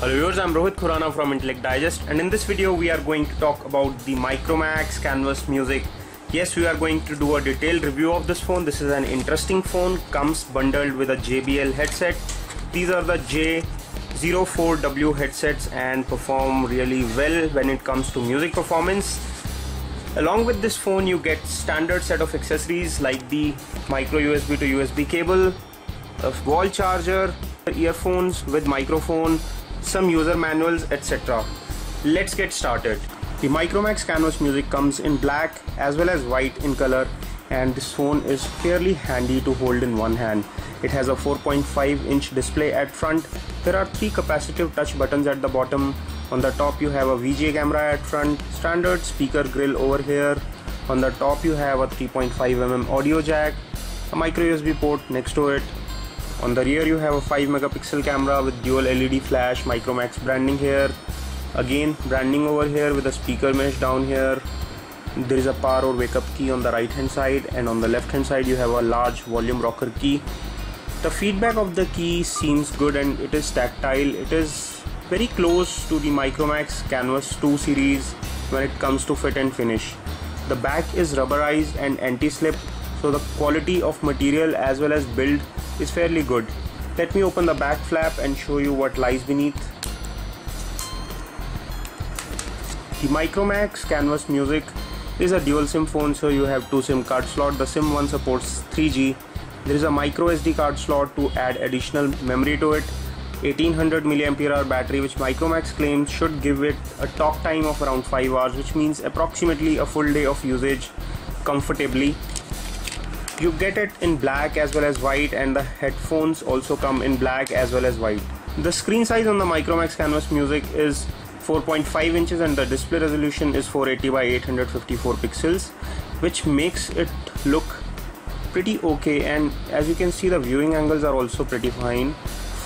Hello viewers, I'm Rohit Khurana from Intellect Digest, and in this video we are going to talk about the Micromax Canvas Music. Yes, we are going to do a detailed review of this phone. This is an interesting phone, comes bundled with a JBL headset. These are the J04W headsets and perform really well when it comes to music performance. Along with this phone you get standard set of accessories like the micro USB to USB cable, a wall charger, earphones with microphone, some user manuals, etc. Let's get started. The Micromax Canvas Music comes in black as well as white in color, and this phone is fairly handy to hold in one hand. It has a 4.5-inch display at front. There are 3 capacitive touch buttons at the bottom. On the top you have a VGA camera at front, standard speaker grill over here. On the top you have a 3.5mm audio jack, a micro USB port next to it. On the rear you have a 5 megapixel camera with dual LED flash, Micromax branding here. Again branding over here with a speaker mesh down here. There is a power or wake up key on the right hand side, and on the left hand side you have a large volume rocker key. The feedback of the key seems good and it is tactile. It is very close to the Micromax Canvas 2 series when it comes to fit and finish. The back is rubberized and anti-slip, so the quality of material as well as build is fairly good. Let me open the back flap and show you what lies beneath. The Micromax Canvas Music is a dual SIM phone, so you have 2 SIM card slot. The SIM one supports 3G. There is a micro SD card slot to add additional memory to it. 1800 mAh battery, which Micromax claims should give it a talk time of around 5 hours, which means approximately a full day of usage comfortably. You get it in black as well as white, and the headphones also come in black as well as white. The screen size on the Micromax Canvas Music is 4.5 inches and the display resolution is 480 by 854 pixels, which makes it look pretty okay, and as you can see the viewing angles are also pretty fine.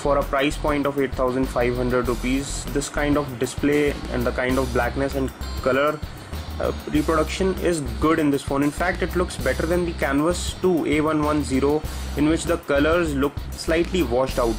For a price point of 8,500 rupees, this kind of display and the kind of blackness and color reproduction is good in this phone. In fact, it looks better than the Canvas 2 A110, in which the colors look slightly washed out.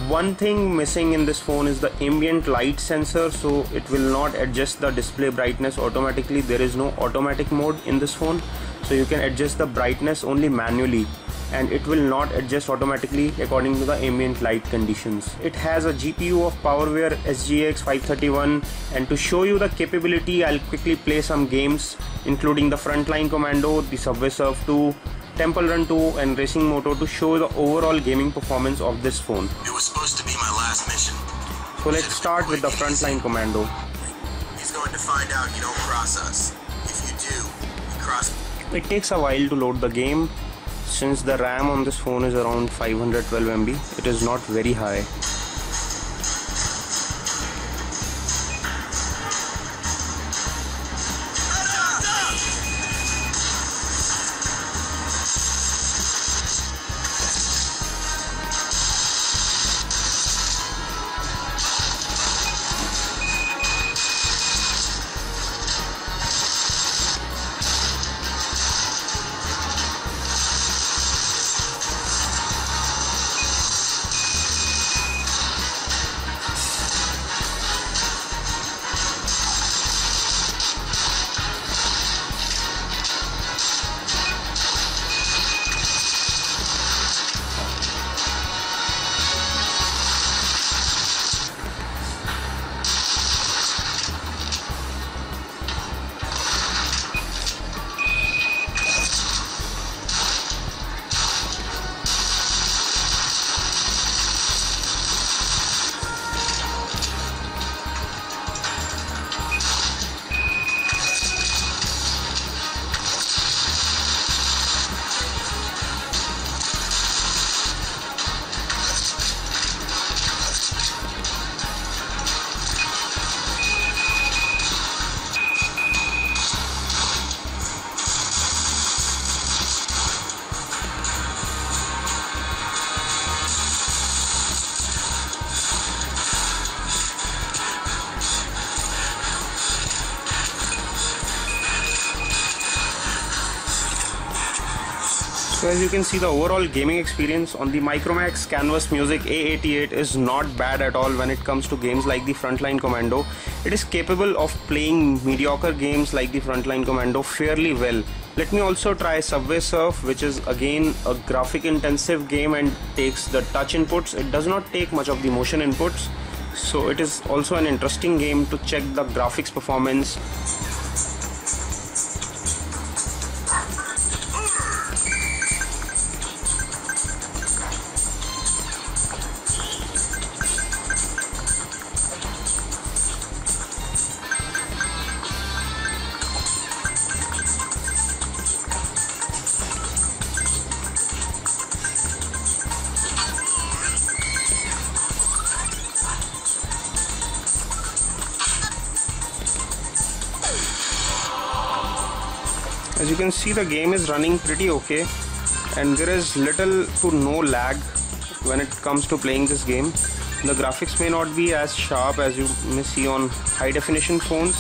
One thing missing in this phone is the ambient light sensor, so it will not adjust the display brightness automatically. There is no automatic mode in this phone, so you can adjust the brightness only manually, and it will not adjust automatically according to the ambient light conditions. It has a GPU of PowerWare SGX 531, and to show you the capability I'll quickly play some games including the Frontline Commando, the Subway Surf 2, Temple Run 2 and Racing Moto to show the overall gaming performance of this phone. It was supposed to be my last mission. So let's start with the Frontline Commando. He's going to find out you don't cross us. If you do, you cross. It takes a while to load the game. Since the RAM on this phone is around 512 MB, it is not very high. So as you can see, the overall gaming experience on the Micromax Canvas Music A88 is not bad at all when it comes to games like the Frontline Commando. It is capable of playing mediocre games like the Frontline Commando fairly well. Let me also try Subway Surf, which is again a graphic intensive game and takes the touch inputs. It does not take much of the motion inputs. So it is also an interesting game to check the graphics performance. As you can see, the game is running pretty okay and there is little to no lag when it comes to playing this game. The graphics may not be as sharp as you may see on high definition phones,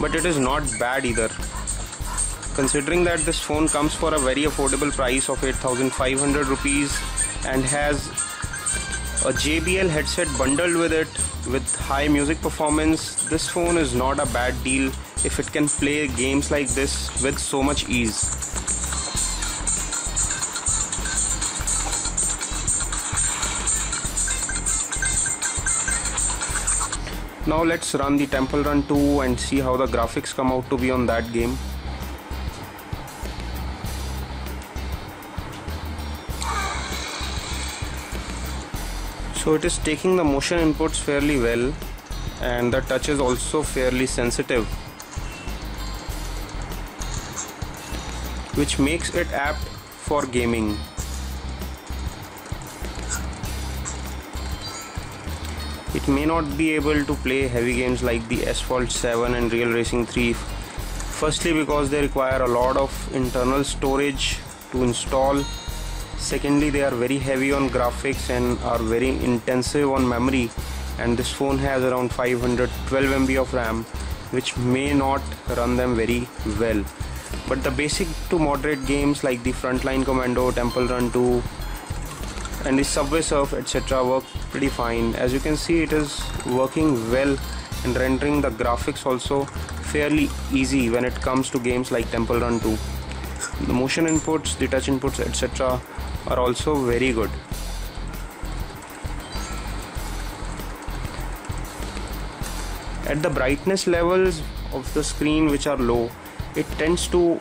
but it is not bad either. Considering that this phone comes for a very affordable price of 8,500 rupees and has a JBL headset bundled with it with high music performance, this phone is not a bad deal if it can play games like this with so much ease. Now let's run the Temple Run 2 and see how the graphics come out to be on that game. So it is taking the motion inputs fairly well and the touch is also fairly sensitive, which makes it apt for gaming. It may not be able to play heavy games like the Asphalt 7 and Real Racing 3, firstly because they require a lot of internal storage to install. Secondly, they are very heavy on graphics and are very intensive on memory, and this phone has around 512 MB of RAM, which may not run them very well. But the basic to moderate games like the Frontline Commando, Temple Run 2 and the Subway Surf etc. work pretty fine. As you can see, it is working well and rendering the graphics also fairly easy when it comes to games like Temple Run 2. The motion inputs, the touch inputs etc. are also very good. At the brightness levels of the screen which are low, it tends to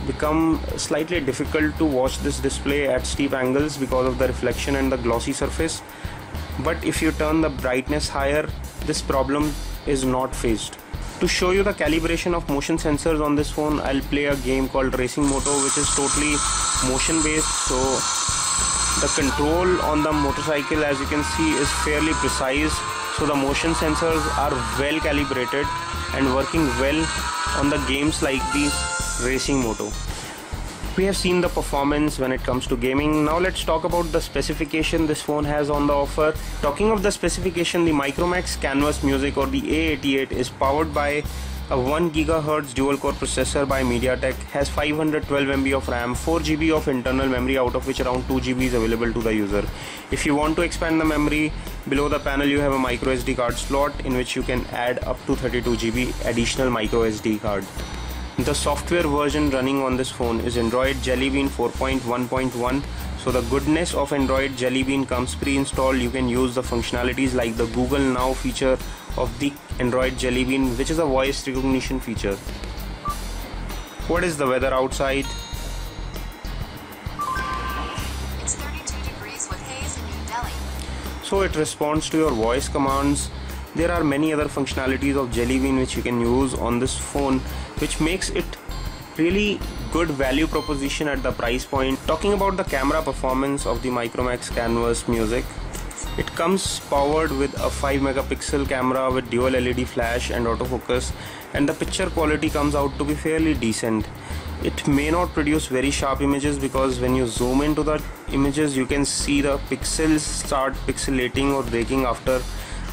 become slightly difficult to watch this display at steep angles because of the reflection and the glossy surface. But if you turn the brightness higher, this problem is not faced. To show you the calibration of motion sensors on this phone, I'll play a game called Racing Moto, which is totally motion based. So the control on the motorcycle, as you can see, is fairly precise. So the motion sensors are well calibrated and working well on the games like the Racing Moto. We have seen the performance when it comes to gaming. Now let's talk about the specification this phone has on the offer. Talking of the specification, the Micromax Canvas Music or the A88 is powered by a 1 GHz dual-core processor by MediaTek, has 512 MB of RAM, 4 GB of internal memory, out of which around 2 GB is available to the user. If you want to expand the memory, below the panel you have a micro SD card slot in which you can add up to 32 GB additional micro SD card. The software version running on this phone is Android Jelly Bean 4.1.1. So the goodness of Android Jelly Bean comes pre-installed. You can use the functionalities like the Google Now feature of the Android Jelly Bean, which is a voice recognition feature. What is the weather outside? It's 32 degrees with haze in New Delhi. So it responds to your voice commands. There are many other functionalities of Jelly Bean which you can use on this phone, which makes it really good value proposition at the price point. Talking about the camera performance of the Micromax Canvas Music, it comes powered with a 5 megapixel camera with dual LED flash and autofocus, and the picture quality comes out to be fairly decent. It may not produce very sharp images because when you zoom into the images you can see the pixels start pixelating or breaking after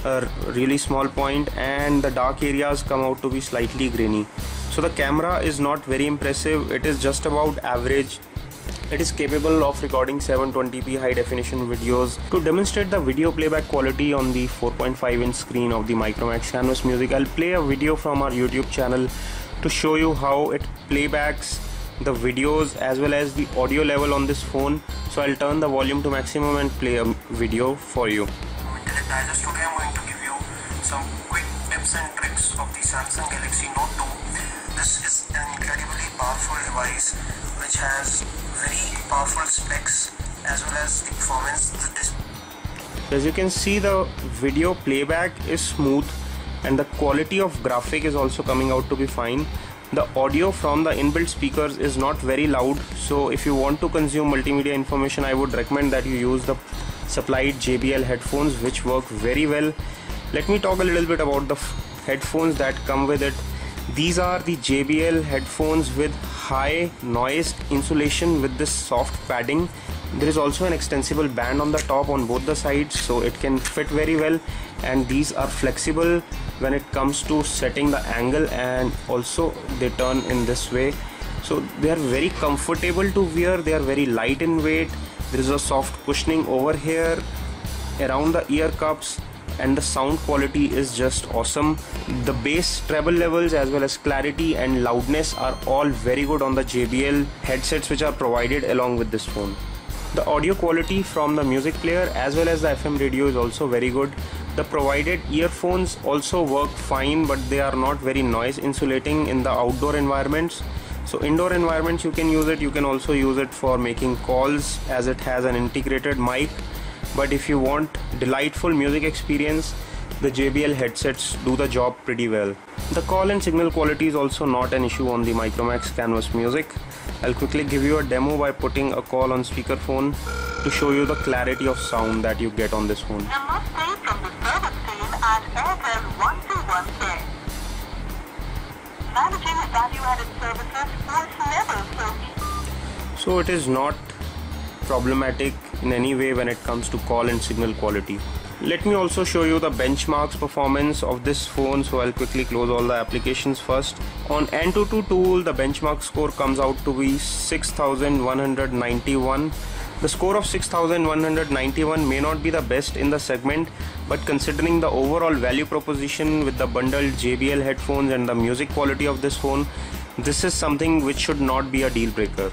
a really small point, and the dark areas come out to be slightly grainy. So the camera is not very impressive. It is just about average It is capable of recording 720p high definition videos. To demonstrate the video playback quality on the 4.5-inch screen of the Micromax Canvas Music, I'll play a video from our YouTube channel to show you how it playbacks the videos as well as the audio level on this phone. So I'll turn the volume to maximum and play a video for you. Intellect Digest. Today I'm going to give you some quick tips and tricks of the Samsung Galaxy Note 2. This is an incredibly powerful device which has very powerful specs as well as the performance. As you can see, the video playback is smooth and the quality of graphic is also coming out to be fine. The audio from the inbuilt speakers is not very loud, so if you want to consume multimedia information, I would recommend that you use the supplied JBL headphones, which work very well. Let me talk a little bit about the headphones that come with it. These are the JBL headphones with high noise insulation with this soft padding. There is also an extensible band on the top on both the sides, so it can fit very well, and these are flexible when it comes to setting the angle, and also they turn in this way. So they are very comfortable to wear, they are very light in weight. There is a soft cushioning over here around the ear cups, and the sound quality is just awesome. The bass treble levels as well as clarity and loudness are all very good on the JBL headsets which are provided along with this phone. The audio quality from the music player as well as the FM radio is also very good. The provided earphones also work fine, but they are not very noise insulating in the outdoor environments. So indoor environments you can use it. You can also use it for making calls as it has an integrated mic. But if you want delightful music experience, the JBL headsets do the job pretty well. The call and signal quality is also not an issue on the Micromax Canvas Music. I'll quickly give you a demo by putting a call on speakerphone to show you the clarity of sound that you get on this phone. Namaste from the service team at Airtel 121K. Managing value-added services was never so easy. So it is not problematic in any way when it comes to call and signal quality. Let me also show you the benchmarks performance of this phone, so I'll quickly close all the applications first. On Antutu tool, the benchmark score comes out to be 6191. The score of 6191 may not be the best in the segment, but considering the overall value proposition with the bundled JBL headphones and the music quality of this phone, this is something which should not be a deal breaker.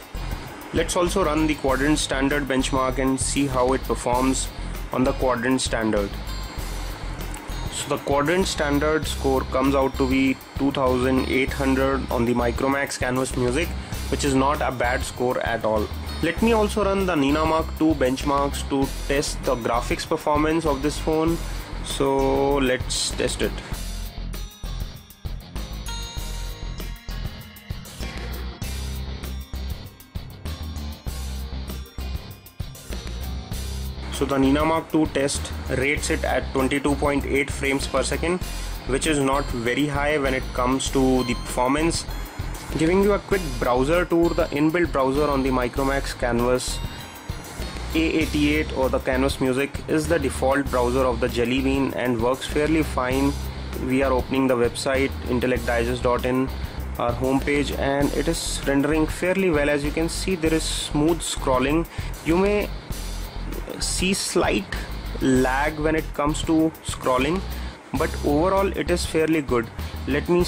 Let's also run the quadrant standard benchmark and see how it performs on the quadrant standard. So the quadrant standard score comes out to be 2800 on the Micromax Canvas Music, which is not a bad score at all. Let me also run the Nina Mark II benchmarks to test the graphics performance of this phone. So let's test it. So the Nina Mark II test rates it at 22.8 frames per second, which is not very high when it comes to the performance. Giving you a quick browser tour, the inbuilt browser on the Micromax Canvas A88 or the Canvas Music is the default browser of the Jelly Bean and works fairly fine. We are opening the website intellectdigest.in, our homepage, and it is rendering fairly well. As you can see, there is smooth scrolling. You may see slight lag when it comes to scrolling, but overall it is fairly good. Let me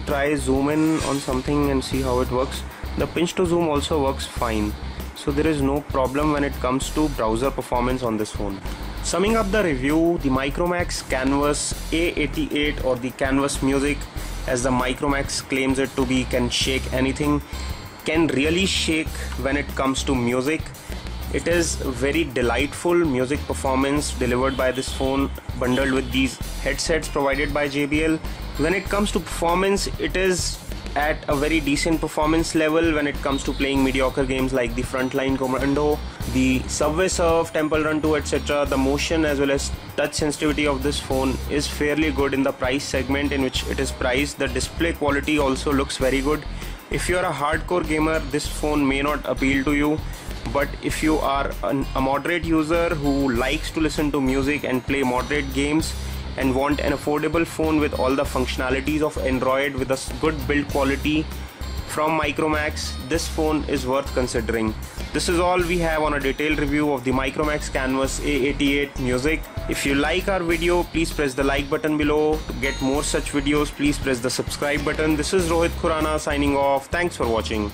try zoom in on something and see how it works. The pinch to zoom also works fine, so there is no problem when it comes to browser performance on this phone. Summing up the review, the Micromax Canvas A88 or the Canvas Music, as the Micromax claims it to be, can shake anything, can really shake when it comes to music. It is very delightful music performance delivered by this phone, bundled with these headsets provided by JBL. When it comes to performance, it is at a very decent performance level when it comes to playing mediocre games like the Frontline Commando, the Subway Surf, Temple Run 2, etc. The motion as well as touch sensitivity of this phone is fairly good in the price segment in which it is priced. The display quality also looks very good. If you are a hardcore gamer, this phone may not appeal to you, but if you are a moderate user who likes to listen to music and play moderate games and want an affordable phone with all the functionalities of Android with a good build quality from Micromax, this phone is worth considering. This is all we have on a detailed review of the Micromax Canvas A88 Music. If you like our video, please press the like button below. To get more such videos, please press the subscribe button. This is Rohit Khurana signing off. Thanks for watching.